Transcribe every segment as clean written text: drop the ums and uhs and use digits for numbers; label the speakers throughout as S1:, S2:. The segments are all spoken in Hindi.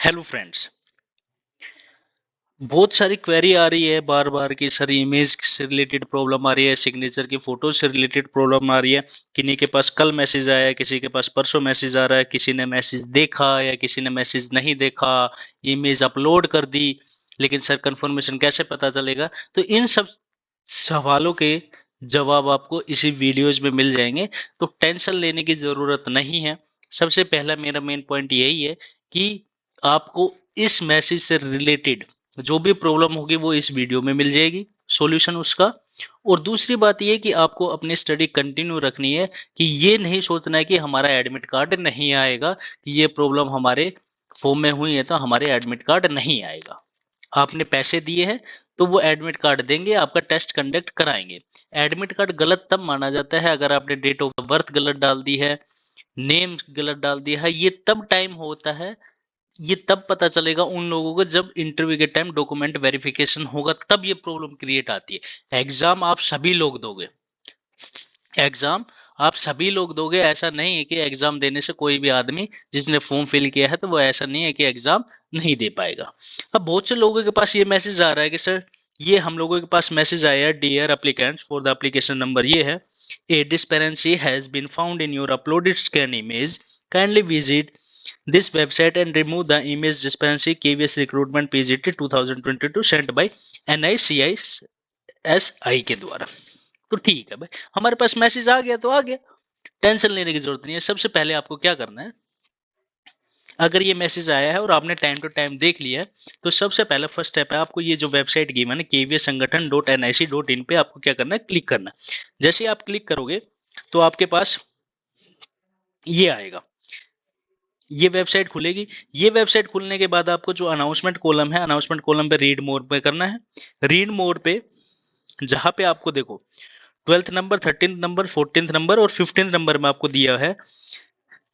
S1: Hello friends. बहुत सारी क्वेरी आ रही है बार बार कि सर इमेज से रिलेटेड प्रॉब्लम आ रही है, सिग्नेचर की फोटो से रिलेटेड प्रॉब्लम आ रही है। किन्हीं के पास कल मैसेज आया है, किसी के पास परसों मैसेज आ रहा है, किसी ने मैसेज देखा या किसी ने मैसेज नहीं देखा, इमेज अपलोड कर दी, लेकिन सर कंफर्मेशन कैसे पता चलेगा। तो इन सब सवालों के जवाब आपको इसी वीडियोज में मिल जाएंगे, तो टेंशन लेने की जरूरत नहीं है। सबसे पहला मेरा मेन पॉइंट यही है कि आपको इस मैसेज से रिलेटेड जो भी प्रॉब्लम होगी वो इस वीडियो में मिल जाएगी, सॉल्यूशन उसका। और दूसरी बात ये कि आपको अपनी स्टडी कंटिन्यू रखनी है, कि ये नहीं सोचना है कि हमारा एडमिट कार्ड नहीं आएगा, कि ये प्रॉब्लम हमारे फॉर्म में हुई है तो हमारे एडमिट कार्ड नहीं आएगा। आपने पैसे दिए हैं तो वो एडमिट कार्ड देंगे, आपका टेस्ट कंडक्ट कराएंगे। एडमिट कार्ड गलत तब माना जाता है अगर आपने डेट ऑफ बर्थ गलत डाल दी है, नेम गलत डाल दिया है। ये तब टाइम होता है, ये तब पता चलेगा उन लोगों को जब इंटरव्यू के टाइम डॉक्यूमेंट वेरिफिकेशन होगा, तब ये प्रॉब्लम क्रिएट आती है। एग्जाम आप सभी लोग दोगे, एग्जाम आप सभी लोग दोगे, ऐसा नहीं है कि एग्जाम देने से कोई भी आदमी जिसने फॉर्म फिल किया है तो वो ऐसा नहीं है कि एग्जाम नहीं दे पाएगा। अब बहुत से लोगों के पास ये मैसेज आ रहा है कि सर, ये हम लोगों के पास मैसेज आया है, dear applicants for the application number ये है, a discrepancy has been found in your uploaded scan image, kindly visit this website and remove the image dispensi KVS recruitment PGT 2022 sent by NICISI के द्वारा। तो ठीक है भाई, हमारे पास मैसेज आ गया तो आ गया, टेंशन लेने की जरूरत नहीं है। सबसे पहले आपको क्या करना है, अगर ये मैसेज आया है और आपने टाइम टू टाइम देख लिया है, तो सबसे पहला फर्स्ट स्टेप है, आपको ये जो वेबसाइट गिवन है KVS संगठन.nic.in पे आपको क्या करना है, क्लिक करना है। जैसे ही आप क्लिक करोगे तो आपके पास ये आएगा, ये वेबसाइट खुलेगी। ये वेबसाइट खुलने के बाद आपको जो अनाउंसमेंट कॉलम है, अनाउंसमेंट कॉलम पे रीड मोर पे करना है। रीड मोर पे जहां पे आपको देखो 12th number, 13th number, 14th number और 15th नंबर में आपको दिया है,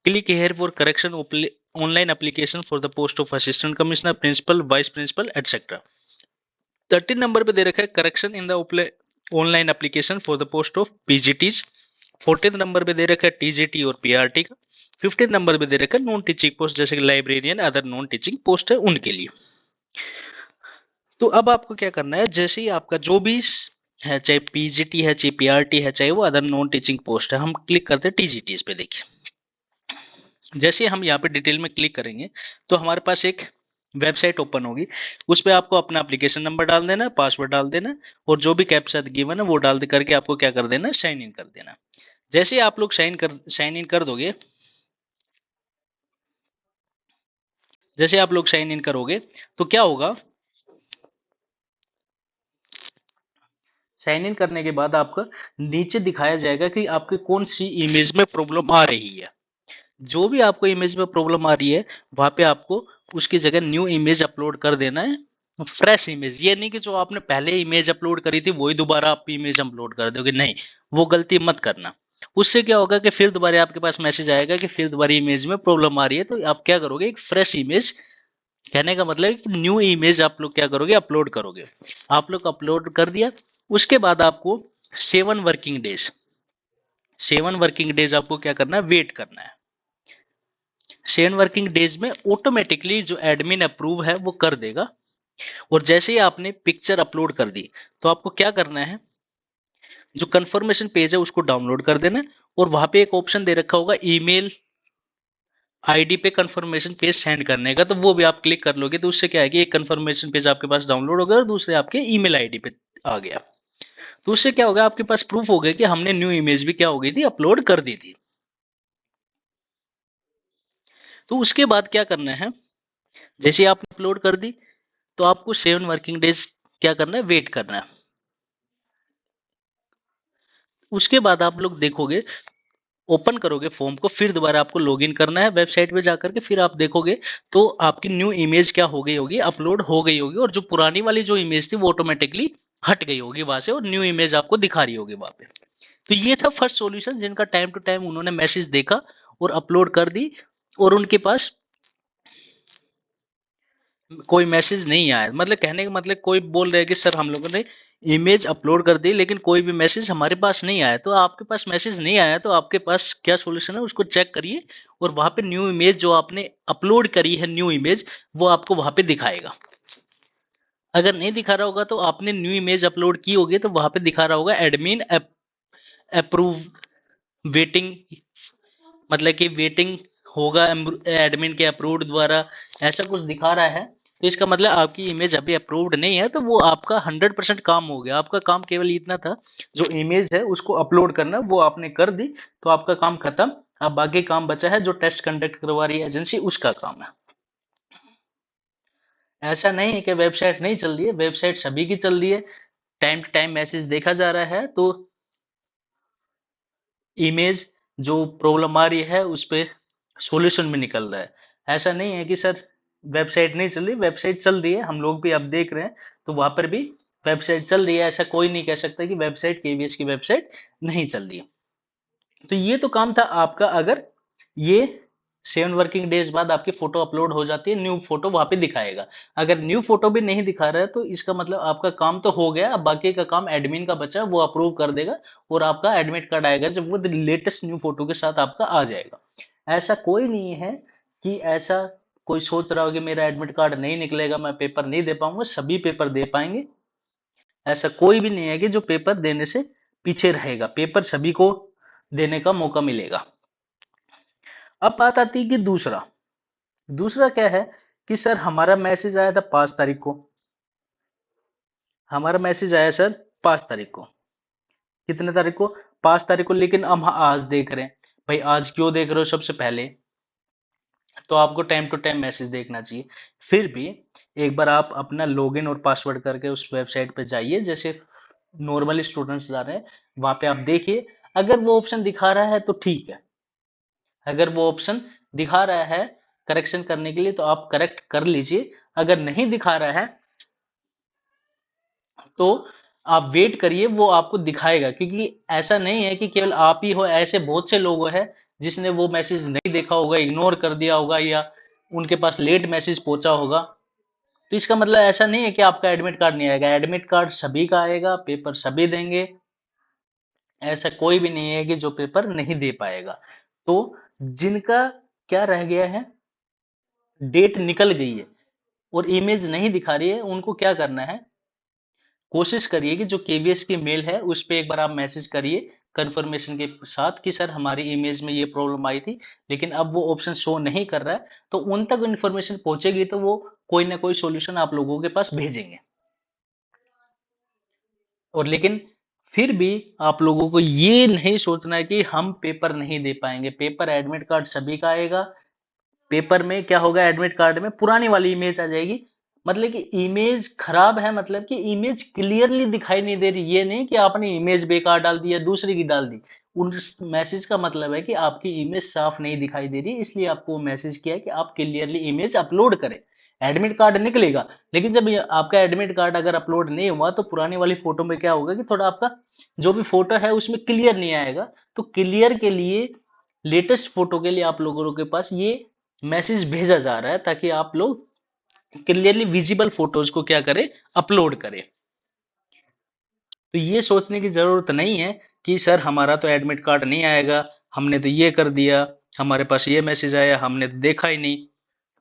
S1: click here for correction online application for the post of assistant commissioner, principal, vice principal etcetera. 13 number पे दे रखा है correction in the online application for the post of PGTs. 14th number पे दे रखा है टीजीटी और पीआरटी का। 15th नंबर पे दे रखा है नॉन टीचिंग पोस्ट, जैसे कि librarian, other non teaching post है उनके लिए। तो अब आपको क्या करना है, जैसे ही आपका जो भी है, चाहे पीजीटी है, चाहे पीआरटी है, चाहे वो अदर नॉन टीचिंग पोस्ट है, हम क्लिक करते हैं टीजीटी पे। देखिए, जैसे हम यहाँ पे डिटेल में क्लिक करेंगे तो हमारे पास एक वेबसाइट ओपन होगी। उस पर आपको अपना एप्लीकेशन नंबर डाल देना, पासवर्ड डाल देना, और जो भी कैप्चा गिवन है वो डाल दे करके आपको क्या कर देना, साइन इन कर देना। जैसे ही आप लोग साइन इन कर दोगे, जैसे आप लोग साइन इन करोगे तो क्या होगा, साइन इन करने के बाद आपका नीचे दिखाया जाएगा कि आपके कौन सी इमेज में प्रॉब्लम आ रही है। जो भी आपको इमेज में प्रॉब्लम आ रही है वहां पे आपको उसकी जगह न्यू इमेज अपलोड कर देना है, फ्रेश इमेज। ये नहीं कि जो आपने पहले इमेज अपलोड करी थी वही दोबारा आप इमेज अपलोड कर दोगे, नहीं, वो गलती मत करना। उससे क्या होगा कि फिर दोबारा आपके पास मैसेज आएगा कि फिर दोबारा इमेज में प्रॉब्लम आ रही है, तो आप क्या करोगे, एक फ्रेश इमेज, कहने का मतलब है कि न्यू इमेज आप लोग क्या करोगे, अपलोड करोगे। आप लोग अपलोड कर दिया, उसके बाद आपको 7 वर्किंग डेज, 7 वर्किंग डेज आपको क्या करना है, वेट करना है। 7 वर्किंग डेज में ऑटोमेटिकली जो एडमिन अप्रूव है वो कर देगा। और जैसे ही आपने पिक्चर अपलोड कर दी तो आपको क्या करना है, जो कंफर्मेशन पेज है उसको डाउनलोड कर देना है, और वहां पे एक ऑप्शन दे रखा होगा ईमेल आईडी पे कंफर्मेशन पेज सेंड करने का, तो वो भी आप क्लिक कर लोगे तो उससे क्या है कि एक कंफर्मेशन पेज आपके पास डाउनलोड हो गया और दूसरे आपके ईमेल आईडी पे आ गया। तो उससे क्या होगा, आपके पास प्रूफ हो गया कि हमने न्यू इमेज भी क्या हो गई थी, अपलोड कर दी थी। तो उसके बाद क्या करना है, जैसे आपने अपलोड कर दी तो आपको 7 वर्किंग डेज क्या करना है, वेट करना है। उसके बाद आप लोग देखोगे, ओपन करोगे फॉर्म को, फिर दोबारा आपको लॉगिन करना है वेबसाइट पे जाकर के, फिर आप देखोगे तो आपकी न्यू इमेज क्या हो गई होगी, अपलोड हो गई होगी, और जो पुरानी वाली जो इमेज थी वो ऑटोमेटिकली हट गई होगी वहां से, और न्यू इमेज आपको दिखा रही होगी वहां पे। तो ये था फर्स्ट सॉल्यूशन, जिनका टाइम टू टाइम उन्होंने मैसेज देखा और अपलोड कर दी, और उनके पास कोई मैसेज नहीं आया, मतलब कहने का मतलब कोई बोल रहा है कि सर हम लोगों ने इमेज अपलोड कर दी लेकिन कोई भी मैसेज हमारे पास नहीं आया। तो आपके पास मैसेज नहीं आया तो आपके पास क्या सॉल्यूशन है, उसको चेक करिए और वहां पे न्यू इमेज जो आपने अपलोड करी है, न्यू इमेज, वो आपको वहां पे दिखाएगा। अगर नहीं दिखा रहा होगा तो आपने न्यू इमेज अपलोड की होगी तो वहां पे दिखा रहा होगा एडमिन अप्रूव वेटिंग, मतलब कि वेटिंग होगा एडमिन के अप्रूव्ड द्वारा, ऐसा कुछ दिखा रहा है। तो इसका मतलब आपकी इमेज अभी अप्रूव्ड नहीं है, तो वो आपका 100% काम हो गया। आपका काम केवल इतना था, जो इमेज है उसको अपलोड करना, वो आपने कर दी तो आपका काम खत्म। अब बाकी काम बचा है जो टेस्ट कंडक्ट करवा रही है एजेंसी, उसका काम है। ऐसा नहीं है कि वेबसाइट नहीं चल रही है, वेबसाइट सभी की चल रही है। टाइम टू टाइम मैसेज देखा जा रहा है, तो इमेज जो प्रॉब्लम आ रही है उस पे सॉल्यूशन भी निकल रहा है। ऐसा नहीं है कि सर वेबसाइट नहीं चल रही, वेबसाइट चल रही है, हम लोग भी अब देख रहे हैं तो वहां पर भी वेबसाइट चल रही है। ऐसा कोई नहीं कह सकता कि वेबसाइट, केवीएस की वेबसाइट नहीं चल रही है। तो ये तो काम था आपका। अगर ये 7 वर्किंग डेज बाद आपकी फोटो अपलोड हो जाती है, न्यू फोटो वहां पे दिखाएगा। अगर न्यू फोटो भी नहीं दिखा रहा है तो इसका मतलब आपका काम तो हो गया। अब बाकी का काम एडमिन का बचा है, वो अप्रूव कर देगा और आपका एडमिट कार्ड आएगा जब वो लेटेस्ट न्यू फोटो के साथ आपका आ जाएगा। ऐसा कोई नहीं है कि ऐसा कोई सोच रहा हो कि मेरा एडमिट कार्ड नहीं निकलेगा, मैं पेपर नहीं दे पाऊंगा। सभी पेपर दे पाएंगे। ऐसा कोई भी नहीं है कि जो पेपर देने से पीछे रहेगा। पेपर सभी को देने का मौका मिलेगा। अब बात आती है कि दूसरा दूसरा क्या है कि सर हमारा मैसेज आया था 5 तारीख को। हमारा मैसेज आया सर 5 तारीख को। कितने तारीख को? 5 तारीख को। लेकिन हम आज देख रहे हैं। भाई आज क्यों देख रहे हो? सबसे पहले तो आपको टाइम टू टाइम मैसेज देखना चाहिए। फिर भी एक बार आप अपना लॉगिन और पासवर्ड करके उस वेबसाइट पे जाइए, जैसे नॉर्मली स्टूडेंट्स जा रहे हैं। वहां पे आप देखिए, अगर वो ऑप्शन दिखा रहा है तो ठीक है। अगर वो ऑप्शन दिखा रहा है करेक्शन करने के लिए तो आप करेक्ट कर लीजिए। अगर नहीं दिखा रहा है तो आप वेट करिए, वो आपको दिखाएगा। क्योंकि ऐसा नहीं है कि केवल आप ही हो, ऐसे बहुत से लोग हैं जिसने वो मैसेज नहीं देखा होगा, इग्नोर कर दिया होगा, या उनके पास लेट मैसेज पहुंचा होगा। तो इसका मतलब ऐसा नहीं है कि आपका एडमिट कार्ड नहीं आएगा। एडमिट कार्ड सभी का आएगा, पेपर सभी देंगे। ऐसा कोई भी नहीं है कि जो पेपर नहीं दे पाएगा। तो जिनका क्या रह गया है, डेट निकल गई है और इमेज नहीं दिखा रही है, उनको क्या करना है, कोशिश करिए कि जो केवीएस की मेल है उस पे एक बार आप मैसेज करिए कंफर्मेशन के साथ कि सर हमारी इमेज में ये प्रॉब्लम आई थी, लेकिन अब वो ऑप्शन शो नहीं कर रहा है। तो उन तक इन्फॉर्मेशन पहुंचेगी तो वो कोई ना कोई सॉल्यूशन आप लोगों के पास भेजेंगे। और लेकिन फिर भी आप लोगों को ये नहीं सोचना है कि हम पेपर नहीं दे पाएंगे। पेपर, एडमिट कार्ड सभी का आएगा। पेपर में क्या होगा, एडमिट कार्ड में पुरानी वाली इमेज आ जाएगी। मतलब कि इमेज खराब है, मतलब कि इमेज क्लियरली दिखाई नहीं दे रही। ये नहीं कि आपने इमेज बेकार डाल दी या दूसरी की डाल दी। उस मैसेज का मतलब है कि आपकी इमेज साफ नहीं दिखाई दे रही, इसलिए आपको मैसेज किया है कि आप क्लियरली इमेज अपलोड करें। एडमिट कार्ड निकलेगा, लेकिन जब आपका एडमिट कार्ड अगर अपलोड नहीं हुआ तो पुरानी वाली फोटो में क्या होगा कि थोड़ा आपका जो भी फोटो है उसमें क्लियर नहीं आएगा। तो क्लियर के लिए, लेटेस्ट फोटो के लिए आप लोगों के पास ये मैसेज भेजा जा रहा है, ताकि आप लोग क्लियरली विजिबल फोटोज को क्या करें, अपलोड करें। तो ये सोचने की जरूरत नहीं है कि सर हमारा तो एडमिट कार्ड नहीं आएगा, हमने तो ये कर दिया, हमारे पास ये मैसेज आया, हमने तो देखा ही नहीं।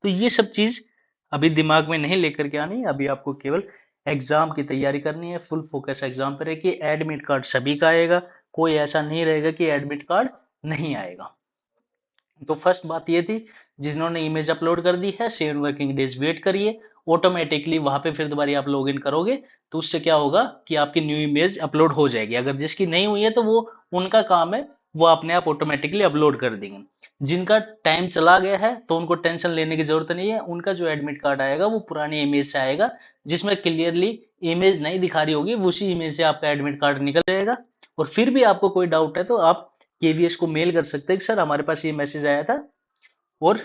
S1: तो ये सब चीज अभी दिमाग में नहीं लेकर के आनी है। अभी आपको केवल एग्जाम की तैयारी करनी है। फुल फोकस एग्जाम पर है कि एडमिट कार्ड सभी का आएगा। कोई ऐसा नहीं रहेगा कि एडमिट कार्ड नहीं आएगा। तो फर्स्ट बात ये थी, जिन्होंने इमेज अपलोड कर दी है 7 वर्किंग डेज वेट करिए। ऑटोमेटिकली वहां पे फिर दोबारा आप लॉग इन करोगे तो उससे क्या होगा कि आपकी न्यू इमेज अपलोड हो जाएगी। अगर जिसकी नहीं हुई है तो वो उनका काम है, वो अपने आप ऑटोमेटिकली अपलोड कर देंगे। जिनका टाइम चला गया है तो उनको टेंशन लेने की जरूरत नहीं है। उनका जो एडमिट कार्ड आएगा वो पुरानी इमेज से आएगा, जिसमें क्लियरली इमेज नहीं दिखा रही होगी, उसी इमेज से आपका एडमिट कार्ड निकल जाएगा। और फिर भी आपको कोई डाउट है तो आप केवीएस को मेल कर सकते हैं कि सर हमारे पास ये मैसेज आया था और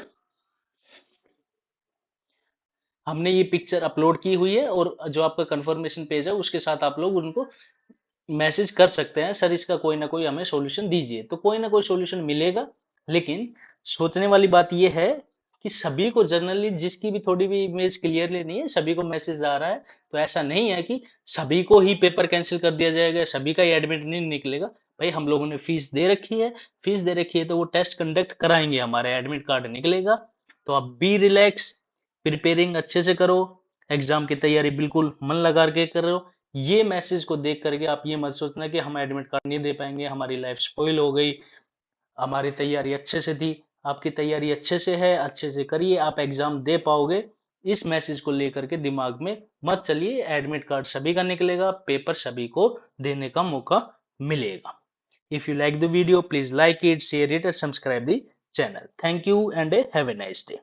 S1: हमने ये पिक्चर अपलोड की हुई है, और जो आपका कंफर्मेशन पेज है उसके साथ आप लोग उनको मैसेज कर सकते हैं, सर इसका कोई ना कोई हमें सॉल्यूशन दीजिए। तो कोई ना कोई सॉल्यूशन मिलेगा। लेकिन सोचने वाली बात यह है कि सभी को जनरली जिसकी भी थोड़ी भी इमेज क्लियरली नहीं है सभी को मैसेज आ रहा है। तो ऐसा नहीं है कि सभी को ही पेपर कैंसिल कर दिया जाएगा, सभी का ही एडमिट नहीं निकलेगा। भाई हम लोगों ने फीस दे रखी है, फीस दे रखी है तो वो टेस्ट कंडक्ट कराएंगे, हमारा एडमिट कार्ड निकलेगा। तो आप बी रिलैक्स, प्रिपेयरिंग अच्छे से करो, एग्जाम की तैयारी बिल्कुल मन लगा के करो। ये मैसेज को देख करके आप ये मत सोचना कि हम एडमिट कार्ड नहीं दे पाएंगे, हमारी लाइफ स्पॉइल हो गई, हमारी तैयारी अच्छे से थी। आपकी तैयारी अच्छे से है, अच्छे से करिए, आप एग्जाम दे पाओगे। इस मैसेज को लेकर के दिमाग में मत चलिए। एडमिट कार्ड सभी का निकलेगा, पेपर सभी को देने का मौका मिलेगा। If you like the video please like it, share it and subscribe the channel. Thank you and have a nice day.